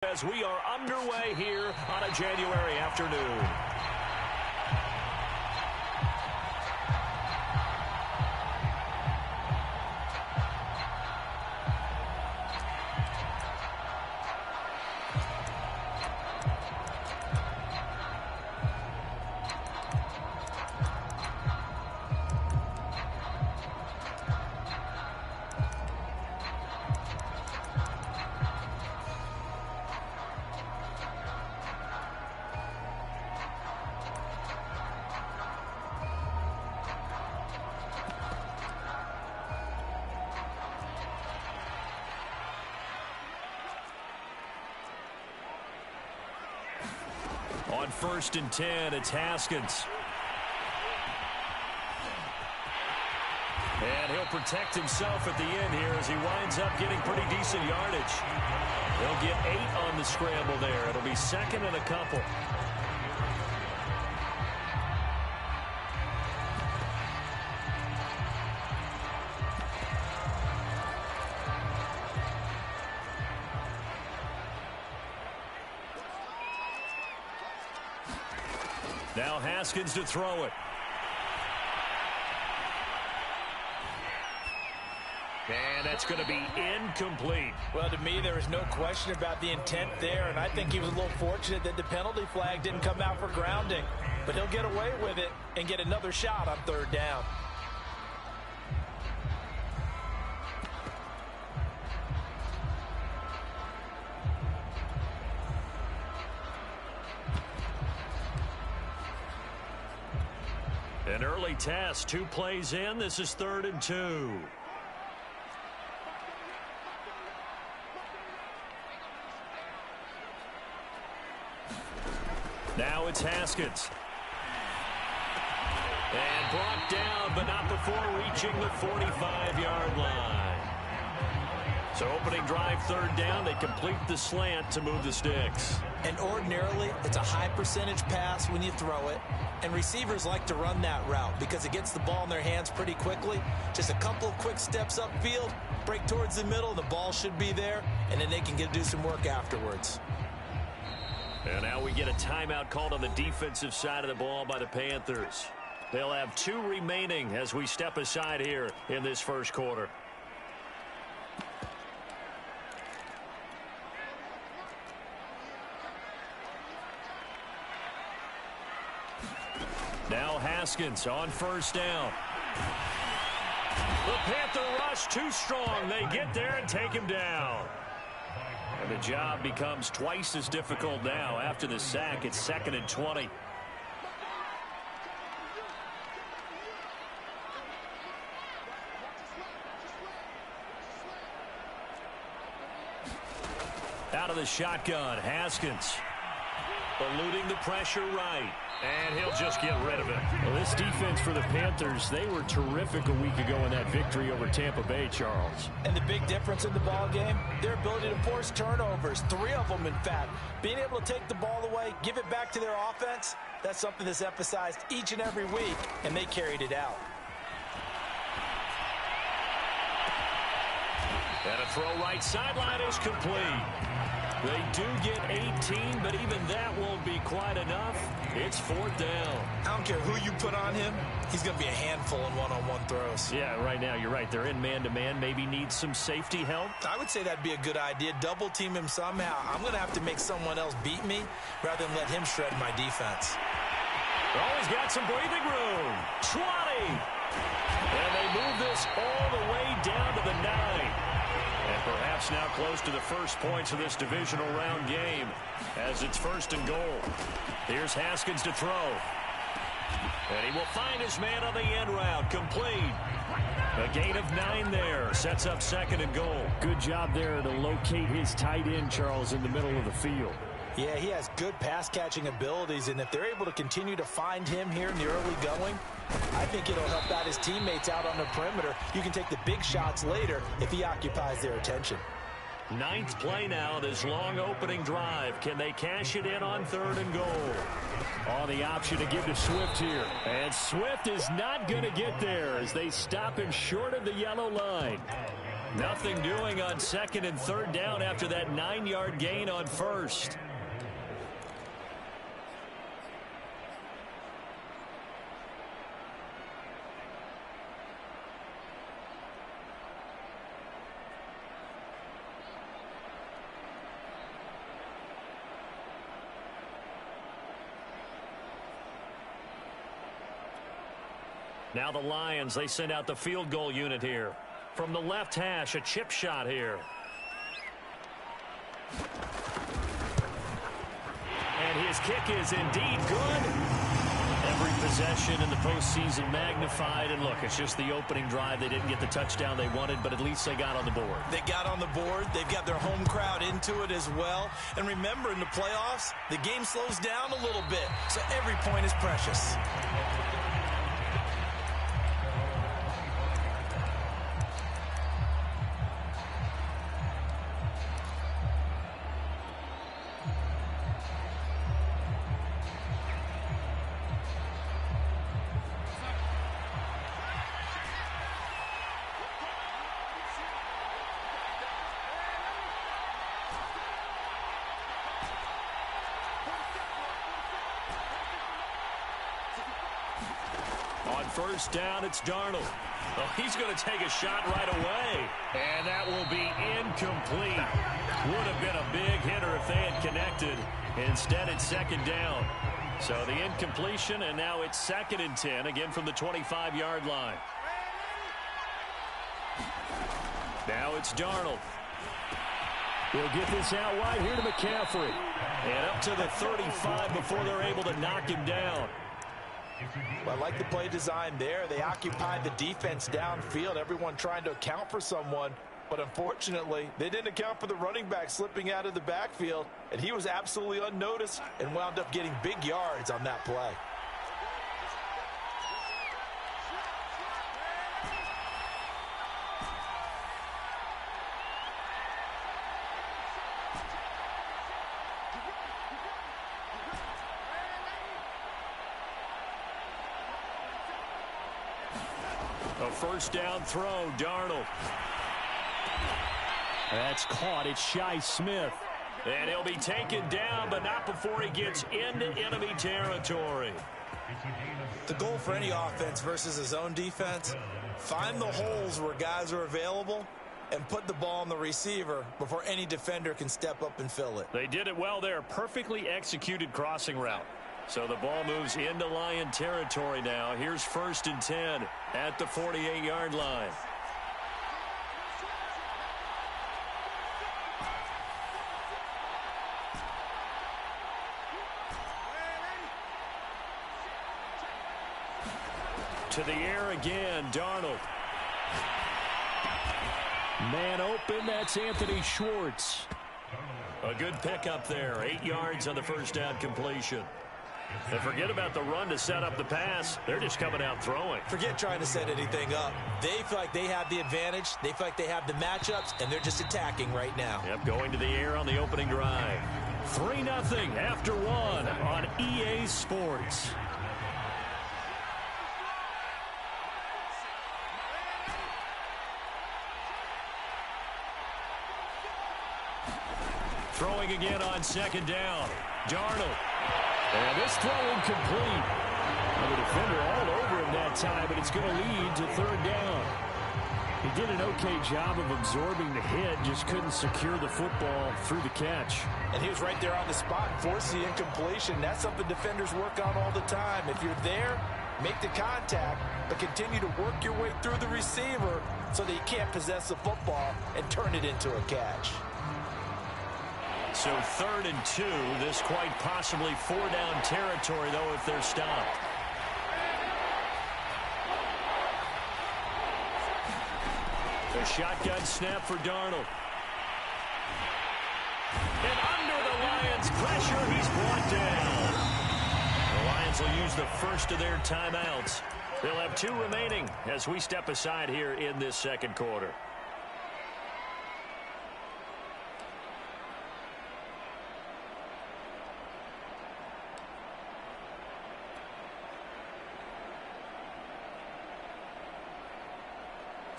As we are underway here on a January afternoon. On 1st and 10, it's Haskins. And he'll protect himself at the end here as he winds up getting pretty decent yardage. He'll get 8 on the scramble there. It'll be second and a couple. Now Haskins to throw it. And that's going to be incomplete. Well, to me, there is no question about the intent there, and I think he was a little fortunate that the penalty flag didn't come out for grounding. But he'll get away with it and get another shot on 3rd down. An early test, 2 plays in. This is 3rd and 2. Now it's Haskins. And brought down, but not before reaching the 45-yard line. So opening drive 3rd down, they complete the slant to move the sticks. And ordinarily, it's a high percentage pass when you throw it. And receivers like to run that route because it gets the ball in their hands pretty quickly. Just a couple of quick steps upfield, break towards the middle, the ball should be there, and then they can do some work afterwards. And now we get a timeout called on the defensive side of the ball by the Panthers. They'll have 2 remaining as we step aside here in this first quarter. Now Haskins on 1st down. The Panther rush too strong. They get there and take him down. And the job becomes twice as difficult now. After the sack, it's 2nd and 20. Out of the shotgun, Haskins. Eluding the pressure right. And he'll just get rid of it. Well, this defense for the Panthers, they were terrific a week ago in that victory over Tampa Bay, Charles. And the big difference in the ball game, their ability to force turnovers, 3 of them, in fact. Being able to take the ball away, give it back to their offense, that's something that's emphasized each and every week, and they carried it out. And a throw right sideline is complete. They do get 18, but even that won't be quite enough. It's 4th down. I don't care who you put on him. He's going to be a handful in one-on-one throws. Yeah, right now, you're right. They're in man-to-man. Maybe needs some safety help. I would say that'd be a good idea. Double team him somehow. I'm going to have to make someone else beat me rather than let him shred my defense. Oh, he's got some breathing room. 20. And they move this all the way down to the 9. And perhaps now close to the first points of this divisional round game as it's 1st and goal. Here's Haskins to throw. And he will find his man on the end route. Complete. A gain of 9 there. Sets up 2nd and goal. Good job there to locate his tight end, Charles, in the middle of the field. Yeah, he has good pass-catching abilities, and if they're able to continue to find him here in the early going, I think it'll help out his teammates out on the perimeter. You can take the big shots later if he occupies their attention. 9th play now, this long opening drive. Can they cash it in on 3rd and goal? On the option to give to Swift here. And Swift is not going to get there as they stop him short of the yellow line. Nothing doing on second and third down after that 9-yard gain on first. Now the Lions, they send out the field goal unit here. From the left hash, a chip shot here. And his kick is indeed good. Every possession in the postseason magnified. And look, it's just the opening drive. They didn't get the touchdown they wanted, but at least they got on the board. They got on the board. They've got their home crowd into it as well. And remember, in the playoffs, the game slows down a little bit. So every point is precious. First down, it's Darnold. Oh, he's going to take a shot right away. And that will be incomplete. Would have been a big hitter if they had connected. Instead, it's second down. So the incompletion, and now it's 2nd and 10, again from the 25-yard line. Now it's Darnold. He'll get this out wide here to McCaffrey. And up to the 35 before they're able to knock him down. Well, I like the play design there. They occupied the defense downfield, everyone trying to account for someone. But unfortunately, they didn't account for the running back slipping out of the backfield. And he was absolutely unnoticed and wound up getting big yards on that play. A first down throw, Darnold. That's caught. It's Shi Smith. And he'll be taken down, but not before he gets into enemy territory. The goal for any offense versus his own defense, find the holes where guys are available and put the ball on the receiver before any defender can step up and fill it. They did it well there. Perfectly executed crossing route. So the ball moves into Lion territory now. Here's 1st and 10 at the 48-yard line. To the air again, Darnold. Man open, that's Anthony Schwartz. A good pickup there. 8 yards on the first down completion. And forget about the run to set up the pass. They're just coming out throwing. Forget trying to set anything up. They feel like they have the advantage. They feel like they have the matchups, and they're just attacking right now. Yep, going to the air on the opening drive. 3-0 after 1 on EA Sports. Throwing again on 2nd down. Darnold. And this throw incomplete. And the defender all over him that time, but it's going to lead to 3rd down. He did an okay job of absorbing the hit, just couldn't secure the football through the catch. And he was right there on the spot, forced the incompletion. That's something defenders work on all the time. If you're there, make the contact, but continue to work your way through the receiver so that you can't possess the football and turn it into a catch. So 3rd and 2, this quite possibly 4-down territory, though, if they're stopped. A shotgun snap for Darnold. And under the Lions' pressure, he's brought down. The Lions will use the first of their timeouts. They'll have 2 remaining as we step aside here in this 2nd quarter.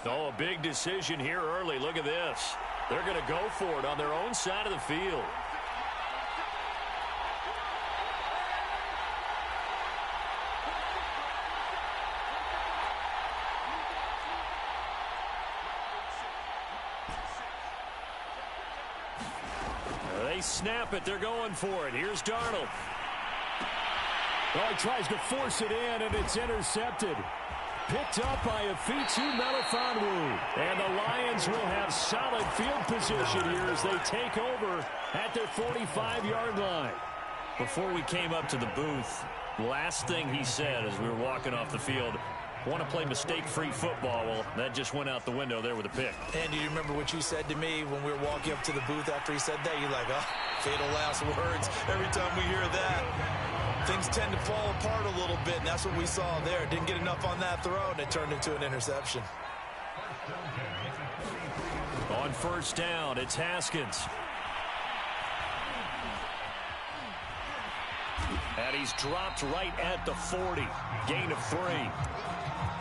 The Oh, a big decision here early. Look at this. They're going to go for it on their own side of the field. They snap it. They're going for it. Here's Darnold. Oh, he tries to force it in, and it's intercepted. Picked up by Afitu Melifonwu. And the Lions will have solid field position here as they take over at their 45-yard line. Before we came up to the booth, last thing he said as we were walking off the field, want to play mistake-free football. Well, that just went out the window there with a pick. And do you remember what you said to me when we were walking up to the booth after he said that? You're like, oh, fatal last words. Every time we hear that, things tend to fall apart a little bit, and that's what we saw there. Didn't get enough on that throw, and it turned into an interception. On first down, it's Haskins. And he's dropped right at the 40. Gain of 3.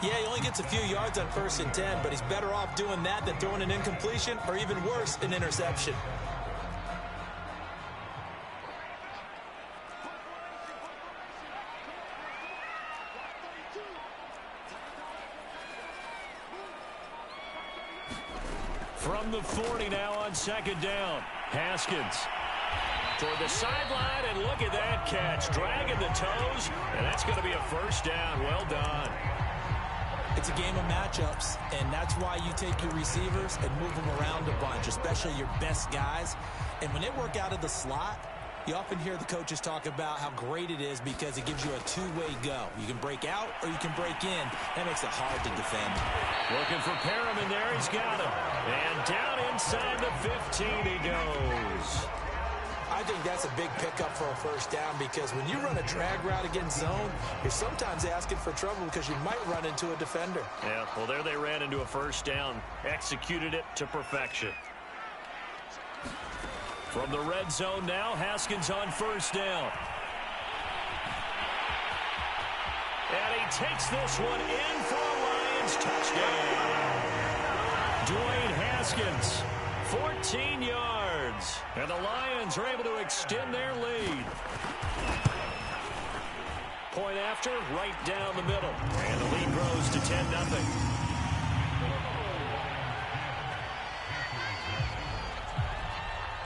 Yeah, he only gets a few yards on 1st and 10, but he's better off doing that than throwing an incompletion, or even worse, an interception. From the 40 now on 2nd down. Haskins toward the sideline, and look at that catch. Dragging the toes, and that's going to be a first down. Well done. It's a game of matchups, and that's why you take your receivers and move them around a bunch, especially your best guys. And when they work out of the slot, you often hear the coaches talk about how great it is because it gives you a two-way go. You can break out or you can break in. That makes it hard to defend. Looking for Perriman there. He's got him. And down inside the 15 he goes. I think that's a big pickup for a first down because when you run a drag route against zone, you're sometimes asking for trouble because you might run into a defender. Yeah, well, there they ran into a first down. Executed it to perfection. From the red zone now, Haskins on first down. And he takes this one in for a Lions touchdown. Dwayne Haskins, 14 yards. And the Lions are able to extend their lead. Point after, right down the middle. And the lead grows to 10-0.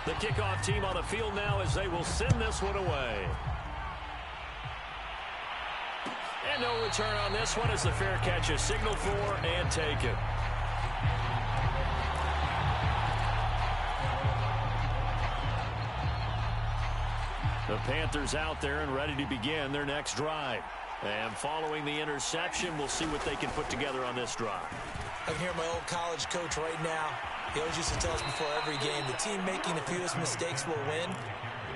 The kickoff team on the field now as they will send this one away. And no return on this one as the fair catch is signaled for and taken. The Panthers out there and ready to begin their next drive. And following the interception, we'll see what they can put together on this drive. I can hear my old college coach right now. He always used to tell us before every game, the team making the fewest mistakes will win.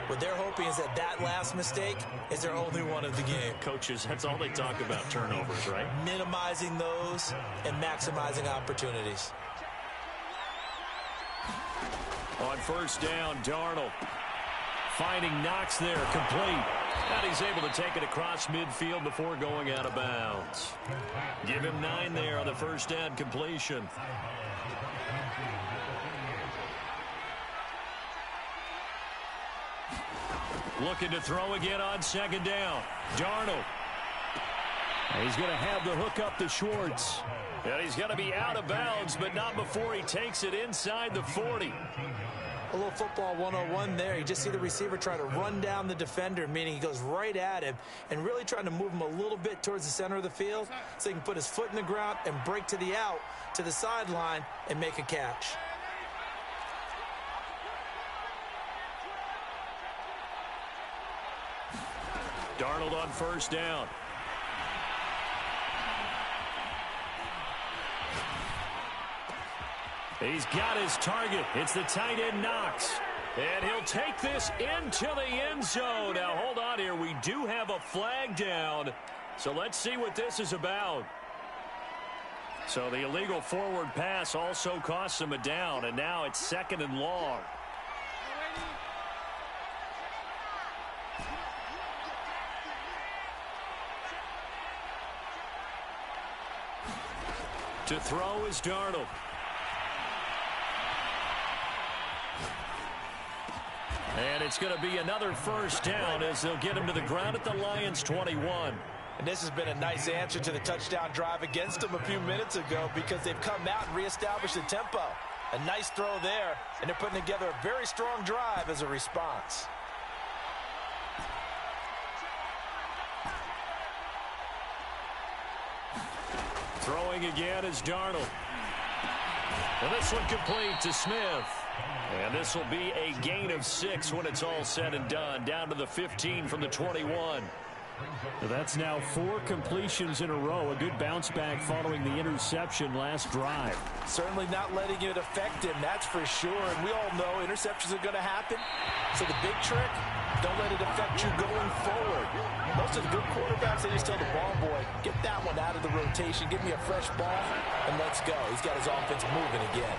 What they're hoping is that that last mistake is their only one of the game. Coaches, that's all they talk about, turnovers, right? Minimizing those and maximizing opportunities. On first down, Darnold finding Knox there, complete. And he's able to take it across midfield before going out of bounds. Give him 9 there on the first down completion. Looking to throw again on second down. Darnold. He's going to have the hook up to Schwartz. And he's going to be out of bounds, but not before he takes it inside the 40. A little football 101 there. You just see the receiver try to run down the defender, meaning he goes right at him and really trying to move him a little bit towards the center of the field so he can put his foot in the ground and break to the out, to the sideline, and make a catch. Darnold on first down. He's got his target. It's the tight end Knox. And he'll take this into the end zone. Now, hold on here. We do have a flag down. So let's see what this is about. So the illegal forward pass also costs him a down. And now it's 2nd and long. To throw is Darnold. And it's going to be another first down as they'll get him to the ground at the Lions' 21. And this has been a nice answer to the touchdown drive against them a few minutes ago because they've come out and reestablished the tempo. A nice throw there, and they're putting together a very strong drive as a response. Throwing again is Darnold. And this one complete to Smith. And this will be a gain of 6 when it's all said and done. Down to the 15 from the 21. That's now 4 completions in a row. A good bounce back following the interception last drive. Certainly not letting it affect him, that's for sure. And we all know interceptions are going to happen. So the big trick, don't let it affect you going forward. Most of the good quarterbacks, they just tell the ball boy, get that one out of the rotation, give me a fresh ball, and let's go. He's got his offense moving again.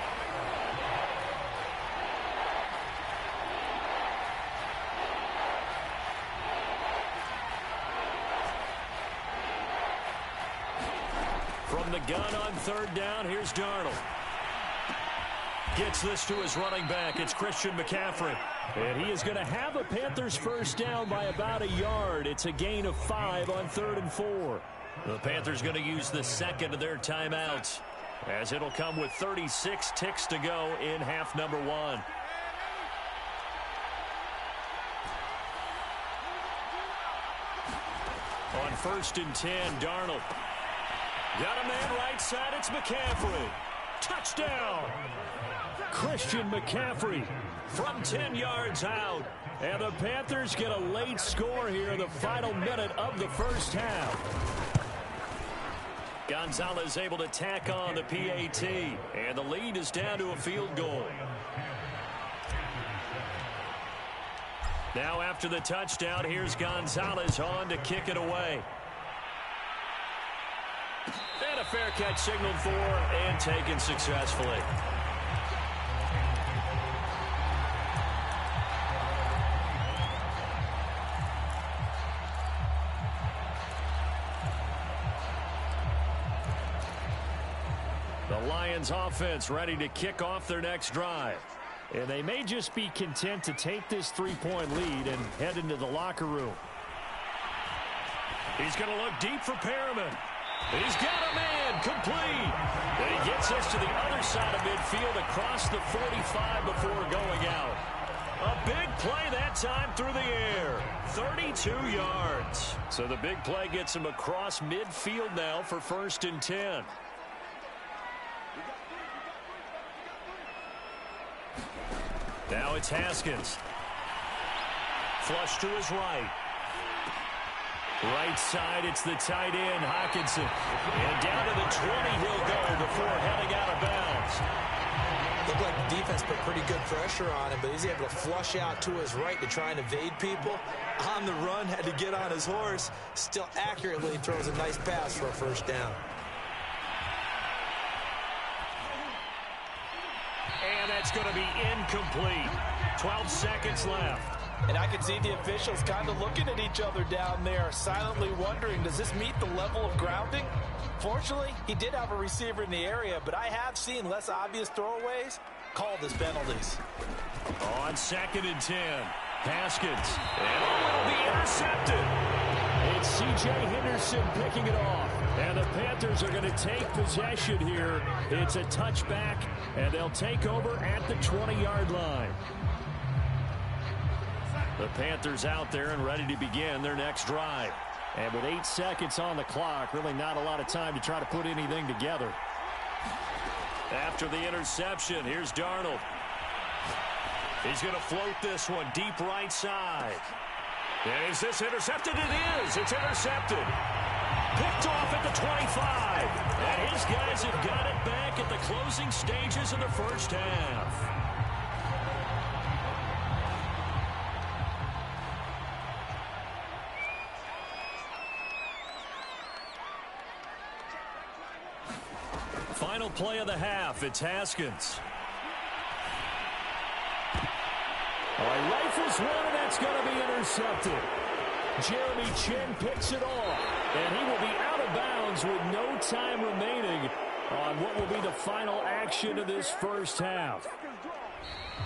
From the gun on third down, here's Darnold. Gets this to his running back. It's Christian McCaffrey. And he is going to have a Panthers first down by about a yard. It's a gain of 5 on 3rd and 4. The Panthers going to use the second of their timeouts, as it'll come with 36 ticks to go in half number 1. On 1st and 10, Darnold. Got a man right side, it's McCaffrey. Touchdown! Christian McCaffrey From 10 yards out. And the Panthers get a late score here in the final minute of the first half. Gonzalez able to tack on the PAT. And the lead is down to a field goal. Now after the touchdown, here's Gonzalez on to kick it away. And a fair catch signaled for and taken successfully. The Lions offense ready to kick off their next drive. And they may just be content to take this 3-point lead and head into the locker room. He's going to look deep for Perriman. He's got a man complete. And he gets us to the other side of midfield across the 45 before going out. A big play that time through the air. 32 yards. So the big play gets him across midfield now for 1st and 10. Now it's Haskins. Flush to his right. Right side, it's the tight end, Hockenson. And down to the 20 he'll go before heading out of bounds. Looked like the defense put pretty good pressure on him, but he's able to flush out to his right to try and evade people. On the run, had to get on his horse. Still accurately throws a nice pass for a first down. And that's going to be incomplete. 12 seconds left. And I can see the officials kind of looking at each other down there, silently wondering, does this meet the level of grounding? Fortunately, he did have a receiver in the area, but I have seen less obvious throwaways called as penalties. On 2nd and 10, Haskins. And it will be intercepted. It's C.J. Henderson picking it off. And the Panthers are going to take possession here. It's a touchback, and they'll take over at the 20-yard line. The Panthers out there and ready to begin their next drive. And with 8 seconds on the clock, really not a lot of time to try to put anything together. After the interception, here's Darnold. He's going to float this one deep right side. And is this intercepted? It is. It's intercepted. Picked off at the 25. And his guys have got it back at the closing stages of the first half. Final play of the half. It's Haskins. Rifles one, and that's going to be intercepted. Jeremy Chinn picks it off, and he will be out of bounds with no time remaining on what will be the final action of this first half.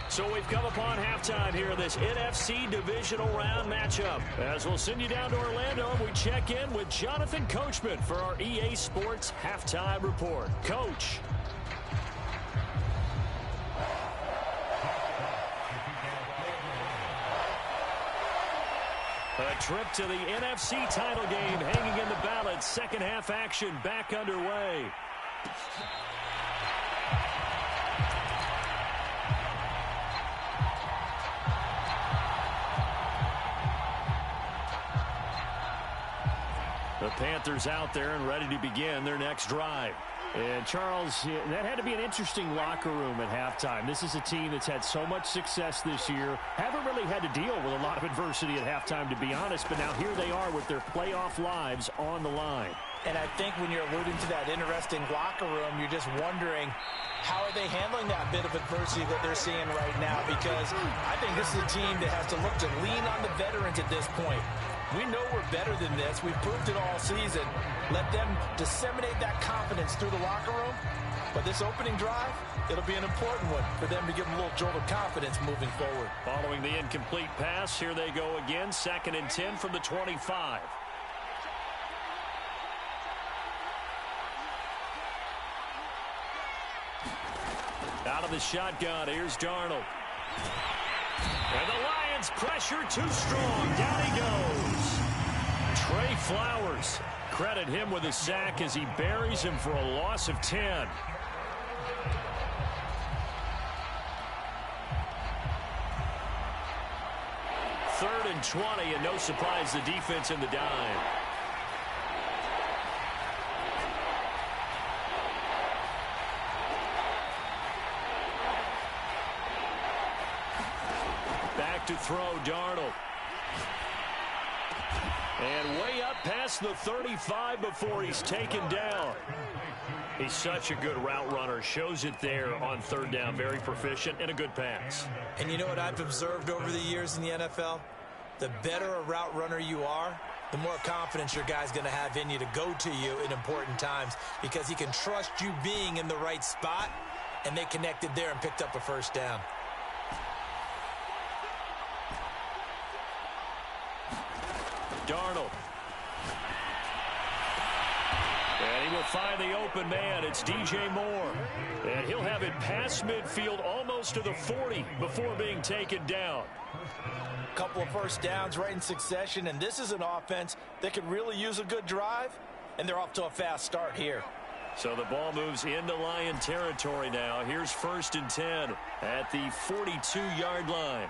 So we've come upon halftime here in this NFC Divisional Round matchup. As we'll send you down to Orlando, and we check in with Jonathan Coachman for our EA Sports Halftime Report. Coach. A trip to the NFC title game hanging in the balance. Second half action back underway. The Panthers out there and ready to begin their next drive. And, Charles, that had to be an interesting locker room at halftime. This is a team that's had so much success this year. Haven't really had to deal with a lot of adversity at halftime, to be honest. But now here they are with their playoff lives on the line. And I think when you're alluding to that interesting locker room, you're just wondering, how are they handling that bit of adversity that they're seeing right now? Because I think this is a team that has to look to lean on the veterans at this point. We know we're better than this. We've proved it all season. Let them disseminate that confidence through the locker room. But this opening drive, it'll be an important one for them to give them a little jolt of confidence moving forward. Following the incomplete pass, here they go again. 2nd and 10 from the 25. Out of the shotgun, here's Darnold. And the Lions pressure too strong. Down he goes. Trey Flowers. Credit him with a sack as he buries him for a loss of 10. Third and 20, and no surprise, the defense in the dime. Back to throw, Darnold. And way up past the 35 before he's taken down. He's such a good route runner. Shows it there on 3rd down. Very proficient and a good pass. And you know what I've observed over the years in the NFL? The better a route runner you are, the more confidence your guy's going to have in you to go to you in important times, because he can trust you being in the right spot, and they connected there and picked up a first down. Darnold. And he will find the open man. It's DJ Moore. And he'll have it past midfield almost to the 40 before being taken down. Couple of first downs right in succession, and this is an offense that could really use a good drive, and they're off to a fast start here. So the ball moves into Lion territory now. Here's 1st and 10 at the 42-yard line.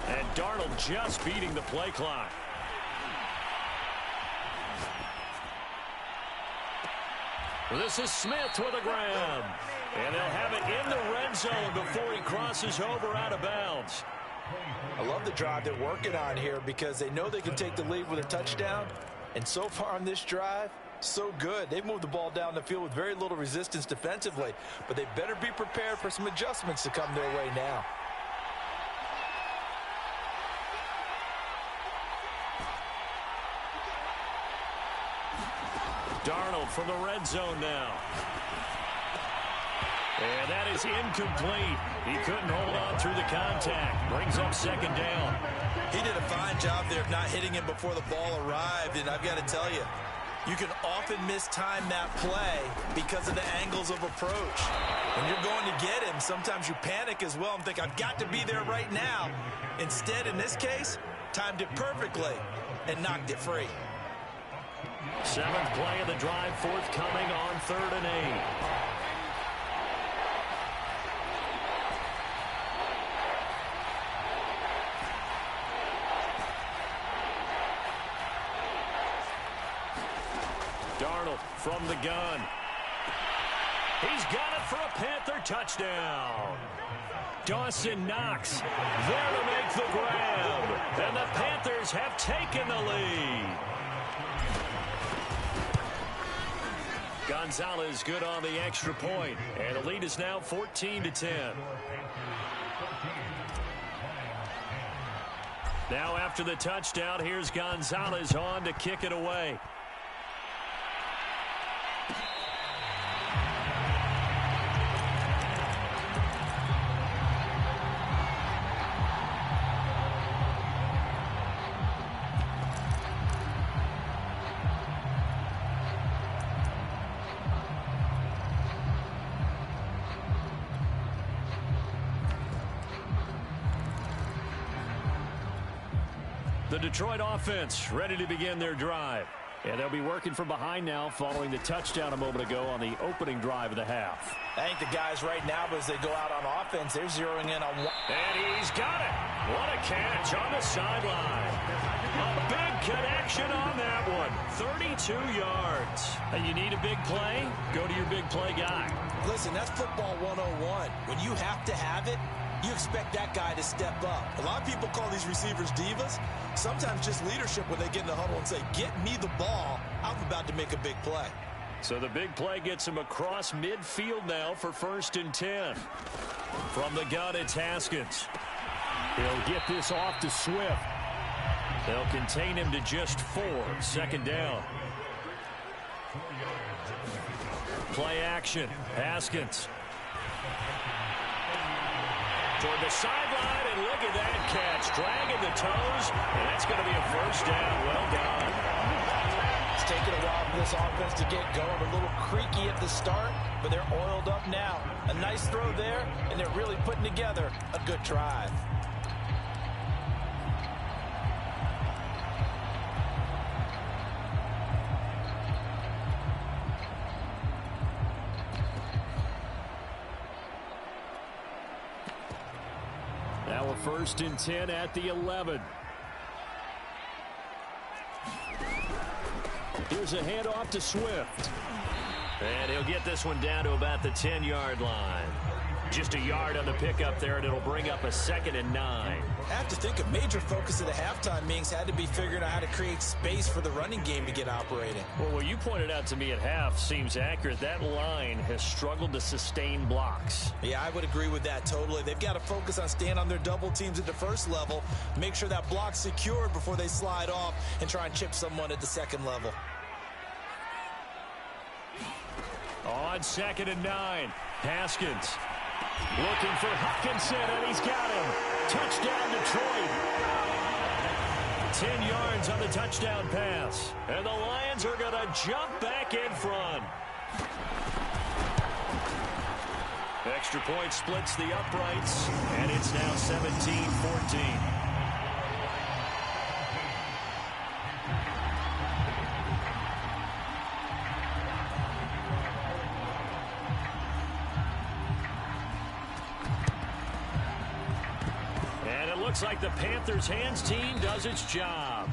And Darnold just beating the play clock. This is Smith with a grab. And they'll have it in the red zone before he crosses over out of bounds. I love the drive they're working on here because they know they can take the lead with a touchdown. And so far on this drive, so good. They've moved the ball down the field with very little resistance defensively. But they better be prepared for some adjustments to come their way now. Darnold from the red zone now. And that is incomplete. He couldn't hold on through the contact. Brings up 2nd down. He did a fine job there of not hitting him before the ball arrived. And I've got to tell you, you can often mistime that play because of the angles of approach. When you're going to get him, sometimes you panic as well and think, I've got to be there right now. Instead, in this case, timed it perfectly and knocked it free. 7th play of the drive, forthcoming on 3rd and 8. Darnold from the gun. He's got it for a Panther touchdown. Dawson Knox there to make the grab. And the Panthers have taken the lead. Gonzalez good on the extra point, and the lead is now 14-10. Now after the touchdown, here's Gonzalez on to kick it away. The Detroit offense ready to begin their drive. And they'll be working from behind now following the touchdown a moment ago on the opening drive of the half. I think the guys right now, as they go out on offense, they're zeroing in on one. And he's got it. What a catch on the sideline. A big connection on that one. 32 yards. And you need a big play? Go to your big play guy. Listen, that's football 101. When you have to have it, you expect that guy to step up. A lot of people call these receivers divas. Sometimes just leadership when they get in the huddle and say, get me the ball. I'm about to make a big play. So the big play gets him across midfield now for 1st and 10. From the gun, it's Haskins. He'll get this off to Swift. They'll contain him to just 4. 2nd down. Play action. Haskins. Toward the sideline, and look at that catch. Dragging the toes, and that's going to be a 1st down. Well done. It's taken a while for this offense to get going. A little creaky at the start, but they're oiled up now. A nice throw there, and they're really putting together a good drive. Now a 1st and 10 at the 11. Here's a handoff to Swift. And he'll get this one down to about the 10-yard line. Just a yard on the pickup there, and it'll bring up a 2nd and 9. I have to think a major focus of the halftime meetings had to be figuring out how to create space for the running game to get operating. Well, what you pointed out to me at half seems accurate. That line has struggled to sustain blocks. Yeah, I would agree with that totally. They've got to focus on staying on their double teams at the first level, make sure that block's secured before they slide off and try and chip someone at the second level. On 2nd and 9, Haskins looking for Hutchinson, and he's got him. Touchdown, Detroit. 10 yards on the touchdown pass. And the Lions are going to jump back in front. Extra point splits the uprights, and it's now 17-14. Looks like the Panthers' hands team does its job.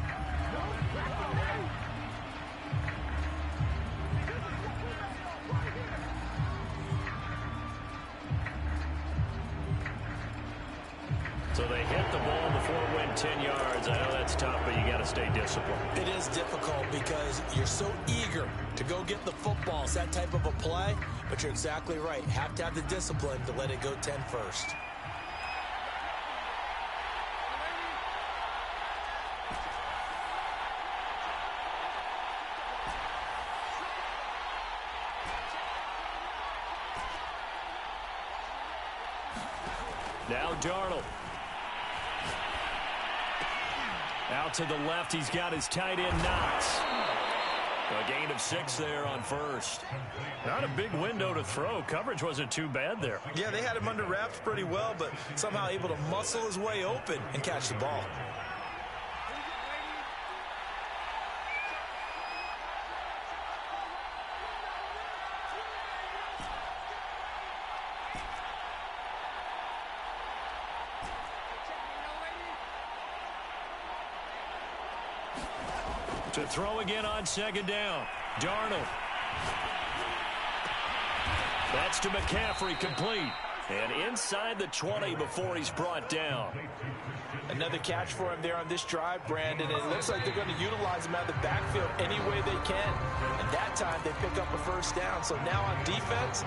So they hit the ball before it went 10 yards. I know that's tough, but you got to stay disciplined. It is difficult because you're so eager to go get the football. It's that type of a play, but you're exactly right. You have to have the discipline to let it go 10 first. Now Darnold. Out to the left, he's got his tight end Knox. A gain of 6 there on 1st. Not a big window to throw. Coverage wasn't too bad there. Yeah, they had him under wraps pretty well, but somehow able to muscle his way open and catch the ball. To throw again on 2nd down. Darnold. That's to McCaffrey, complete. And inside the 20 before he's brought down. Another catch for him there on this drive, Brandon. And it looks like they're going to utilize him out of the backfield any way they can. And that time they pick up a first down. So now on defense,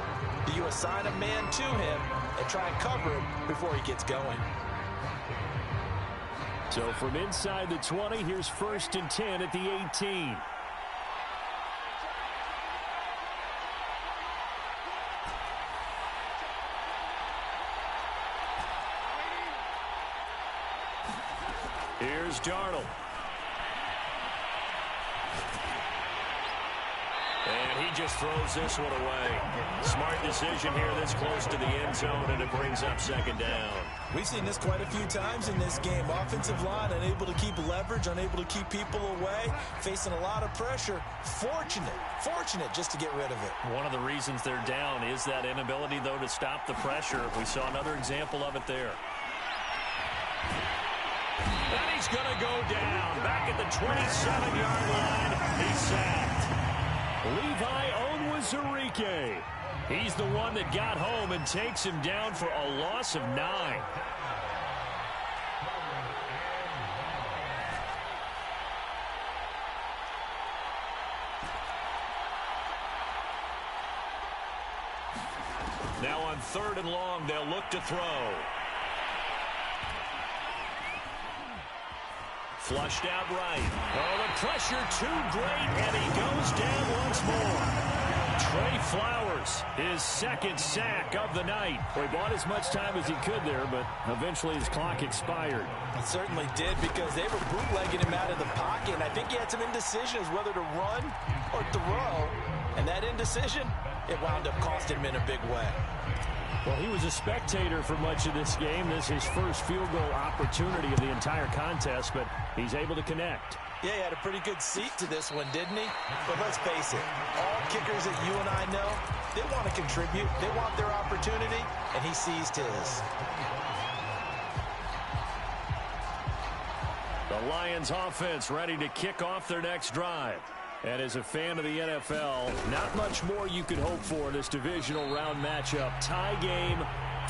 you assign a man to him and try and cover him before he gets going. So from inside the 20, here's 1st and 10 at the 18. Here's Darnold. And he just throws this one away. Smart decision here this close to the end zone, and it brings up 2nd down. We've seen this quite a few times in this game. Offensive line unable to keep leverage, unable to keep people away, facing a lot of pressure. Fortunate just to get rid of it. One of the reasons they're down is that inability, though, to stop the pressure. We saw another example of it there. And he's going to go down. Back at the 27-yard line. He's sacked. Levi Onwuzurike. He's the one that got home and takes him down for a loss of 9. Now on 3rd and long, they'll look to throw. Flushed out right. Oh, the pressure too great, and he goes down once more. Trey Flowers, his 2nd sack of the night. Well, he bought as much time as he could there, but eventually his clock expired. It certainly did, because they were bootlegging him out of the pocket, and I think he had some indecisions whether to run or throw. And that indecision, it wound up costing him in a big way. Well, he was a spectator for much of this game. This is his first field goal opportunity of the entire contest, but he's able to connect. Yeah, he had a pretty good seat to this one, didn't he? But let's face it, all kickers that you and I know, they want to contribute. They want their opportunity, and he seized his. The Lions offense ready to kick off their next drive. And as a fan of the NFL, not much more you could hope for this divisional round matchup. Tie game,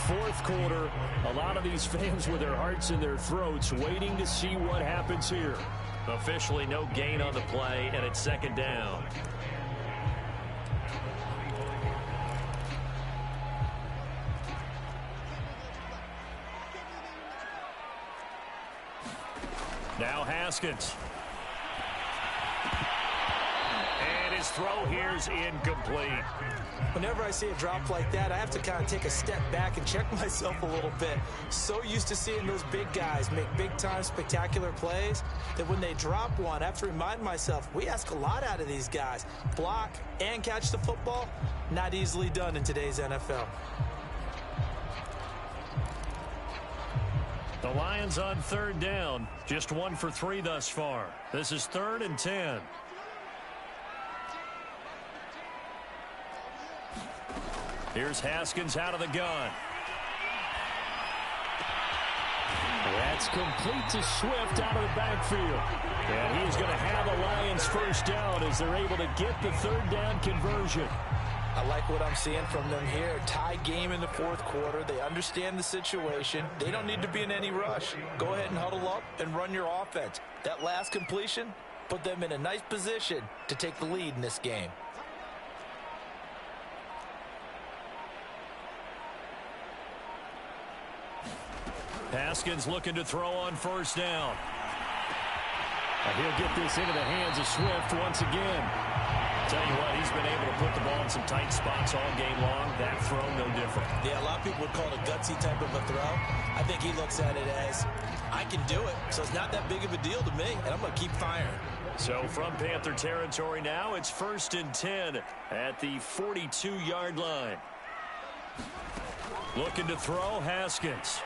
4th quarter. A lot of these fans with their hearts in their throats waiting to see what happens here. Officially no gain on the play, and it's 2nd down. Now Haskins. His throw here's incomplete. Whenever I see a drop like that, I have to kind of take a step back and check myself a little bit. So used to seeing those big guys make big-time spectacular plays that when they drop one, I have to remind myself, we ask a lot out of these guys. Block and catch the football, not easily done in today's NFL. The Lions on 3rd down, just 1 for 3 thus far. This is 3rd and 10. Here's Haskins out of the gun. That's complete to Swift out of the backfield. And he's going to have a Lions 1st down as they're able to get the 3rd down conversion. I like what I'm seeing from them here. Tie game in the 4th quarter. They understand the situation. They don't need to be in any rush. Go ahead and huddle up and run your offense. That last completion put them in a nice position to take the lead in this game. Haskins looking to throw on 1st down. He'll get this into the hands of Swift once again. Tell you what, he's been able to put the ball in some tight spots all game long. That throw, no different. Yeah, a lot of people would call it a gutsy type of a throw. I think he looks at it as, I can do it, so it's not that big of a deal to me, and I'm going to keep firing. So from Panther territory now, it's 1st and 10 at the 42-yard line. Looking to throw, Haskins.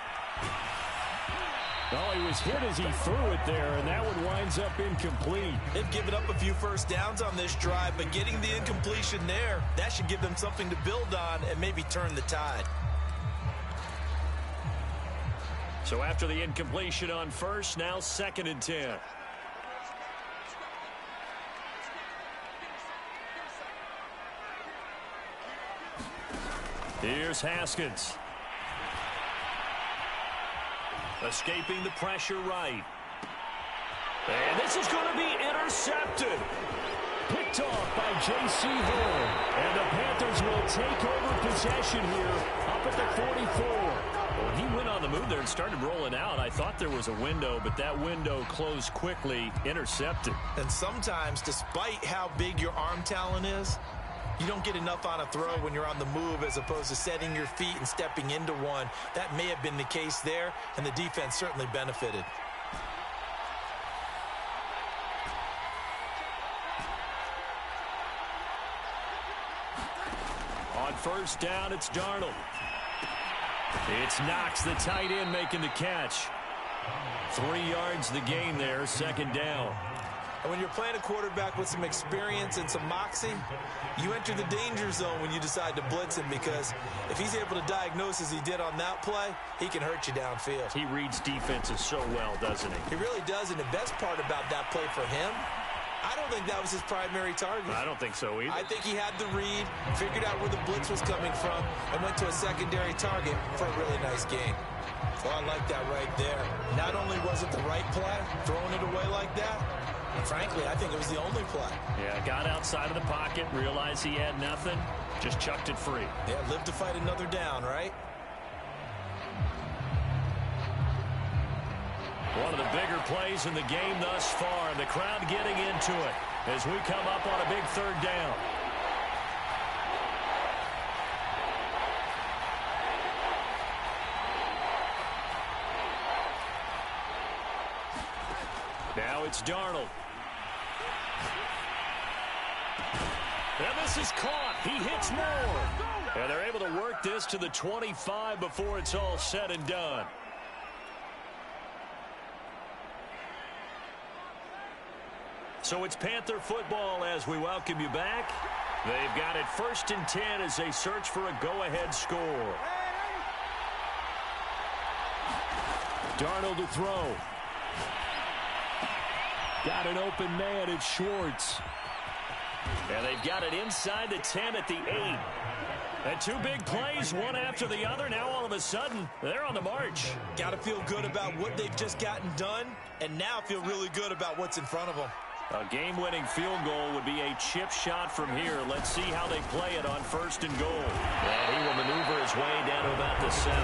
Oh, he was hit as he threw it there, and that one winds up incomplete. They've given up a few first downs on this drive, but getting the incompletion there, that should give them something to build on and maybe turn the tide. So after the incompletion on 1st, now 2nd and 10. Here's Haskins. Escaping the pressure right. And this is going to be intercepted. Picked off by J.C. Horn. And the Panthers will take over possession here up at the 44. Well, he went on the move there and started rolling out. I thought there was a window, but that window closed quickly, intercepted. And sometimes, despite how big your arm talent is, you don't get enough on a throw when you're on the move as opposed to setting your feet and stepping into one. That may have been the case there, and the defense certainly benefited. On first down, it's Darnold. It's Knox, the tight end, making the catch. 3 yards the gain there, second down. And when you're playing a quarterback with some experience and some moxie, you enter the danger zone when you decide to blitz him, because if he's able to diagnose as he did on that play, he can hurt you downfield. He reads defenses so well, doesn't he? He really does, and the best part about that play for him, I don't think that was his primary target. I don't think so either. I think he had the read, figured out where the blitz was coming from, and went to a secondary target for a really nice gain. Well, I like that right there. Not only was it the right play, throwing it away like that, and frankly, I think it was the only play. Yeah, got outside of the pocket, realized he had nothing, just chucked it free. Yeah, live to fight another down, right? One of the bigger plays in the game thus far. The crowd getting into it as we come up on a big third down. Now it's Darnold. And this is caught. He hits more. And they're able to work this to the 25 before it's all said and done. So it's Panther football as we welcome you back. They've got it 1st and 10 as they search for a go-ahead score. Darnold to throw. Got an open man. It's Schwartz. And they've got it inside the 10 at the 8. And 2 big plays, one after the other. Now all of a sudden, they're on the march. Got to feel good about what they've just gotten done, and now feel really good about what's in front of them. A game-winning field goal would be a chip shot from here. Let's see how they play it on 1st and goal. And he will maneuver his way down to about the 7.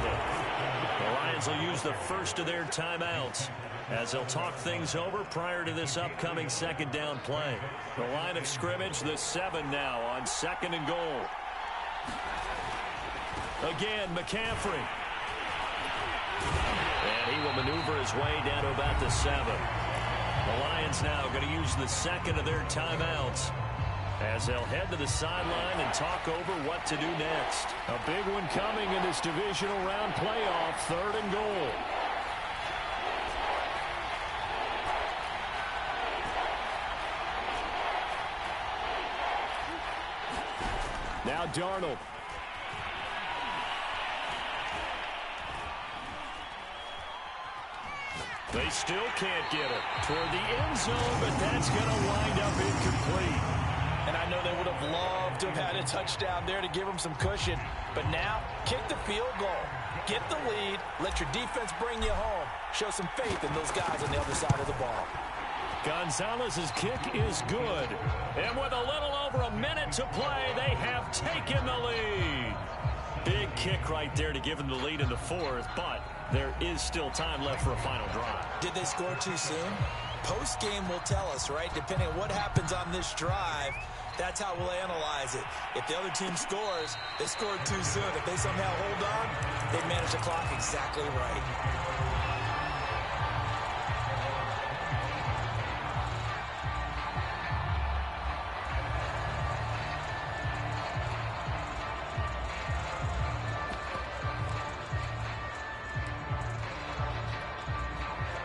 The Lions will use the first of their timeouts as they'll talk things over prior to this upcoming 2nd down play. The line of scrimmage, the 7 now on 2nd and goal. Again, McCaffrey. And he will maneuver his way down to about the 7. The Lions now going to use the 2nd of their timeouts as they'll head to the sideline and talk over what to do next. A big one coming in this divisional round playoff, 3rd and goal. Now Darnold. They still can't get it toward the end zone, but that's going to wind up incomplete. And I know they would have loved to have had a touchdown there to give them some cushion. But now, kick the field goal. Get the lead. Let your defense bring you home. Show some faith in those guys on the other side of the ball. Gonzalez's kick is good. And with a little over a minute to play, they have taken the lead. Big kick right there to give them the lead in the 4th, but there is still time left for a final drive. Did they score too soon? Post-game will tell us, right? Depending on what happens on this drive, that's how we'll analyze it. If the other team scores, they scored too soon. If they somehow hold on, they manage the clock exactly right.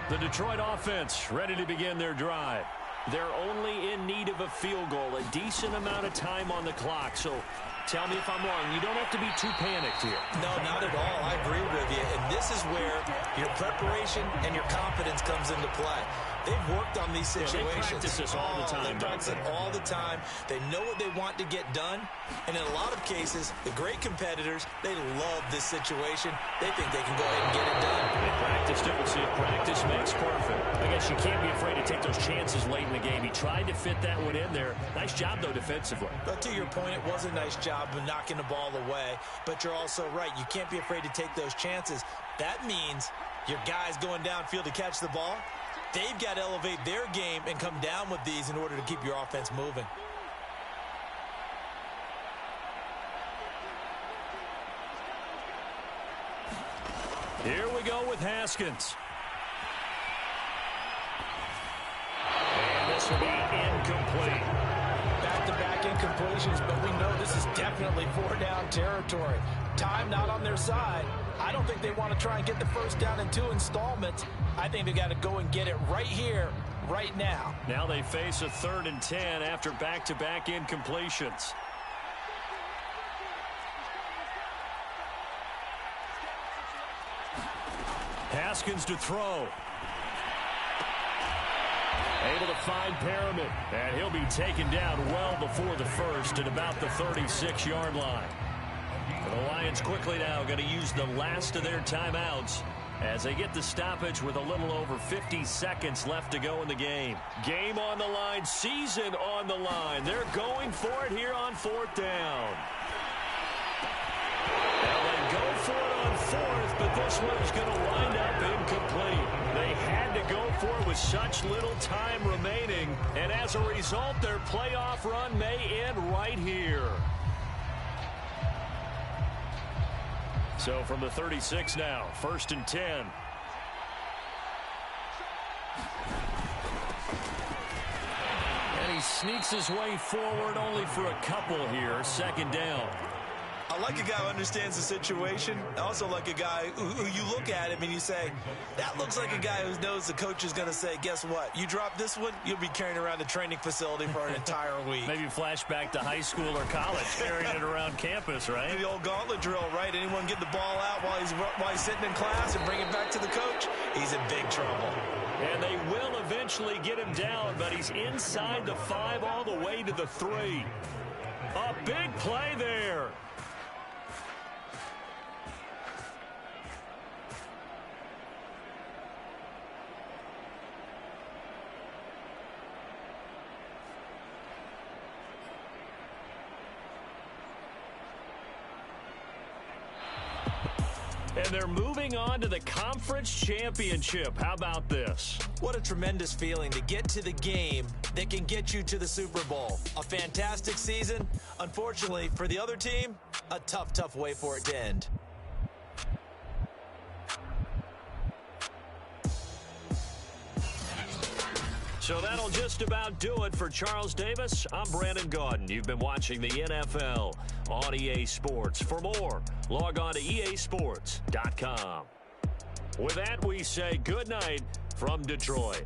The Detroit offense ready to begin their drive. They're only in need of a field goal, a decent amount of time on the clock. So tell me if I'm wrong. You don't have to be too panicked here. No, not at all. I agree with you. And this is where your preparation and your confidence comes into play. They've worked on these situations. They practice this all the time. They practice it all the time. They know what they want to get done. And in a lot of cases, the great competitors, they love this situation. They think they can go ahead and get it done. They practiced it. We'll see if practice makes perfect. I guess you can't be afraid to take those chances late in the game. He tried to fit that one in there. Nice job, though, defensively. But to your point, it was a nice job of knocking the ball away. But you're also right. You can't be afraid to take those chances. That means your guys going downfield to catch the ball, they've got to elevate their game and come down with these in order to keep your offense moving. Here we go with Haskins. And this will be incomplete. Back-to-back incompletions, but we know this is definitely four-down territory. Time not on their side. I don't think they want to try and get the first down in 2 installments. I think they got to go and get it right here, right now. Now they face a 3rd and 10 after back-to-back incompletions. Haskins to throw. Able to find Perriman, and he'll be taken down well before the first at about the 36-yard line. The Lions quickly now going to use the last of their timeouts as they get the stoppage with a little over 50 seconds left to go in the game. Game on the line, season on the line. They're going for it here on 4th down. Now they go for it on 4th, but this one is going to wind up incomplete. They had to go for it with such little time remaining, and as a result, their playoff run may end right here. So from the 36 now, 1st and 10. And he sneaks his way forward only for a couple here. 2nd down. I like a guy who understands the situation. I also like a guy who you look at him and you say, that looks like a guy who knows the coach is going to say, guess what? You drop this one, you'll be carrying around the training facility for an entire week. Maybe flashback to high school or college, carrying it around campus, right? The old gauntlet drill, right? Anyone get the ball out while he's sitting in class and bring it back to the coach? He's in big trouble. And they will eventually get him down, but he's inside the 5 all the way to the 3. A big play there. And they're moving on to the conference championship. How about this? What a tremendous feeling to get to the game that can get you to the Super Bowl. A fantastic season. Unfortunately, for the other team, a tough, tough way for it to end. So that'll just about do it for Charles Davis. I'm Brandon Gaudin. You've been watching the NFL on EA Sports. For more, log on to easports.com. With that, we say good night from Detroit.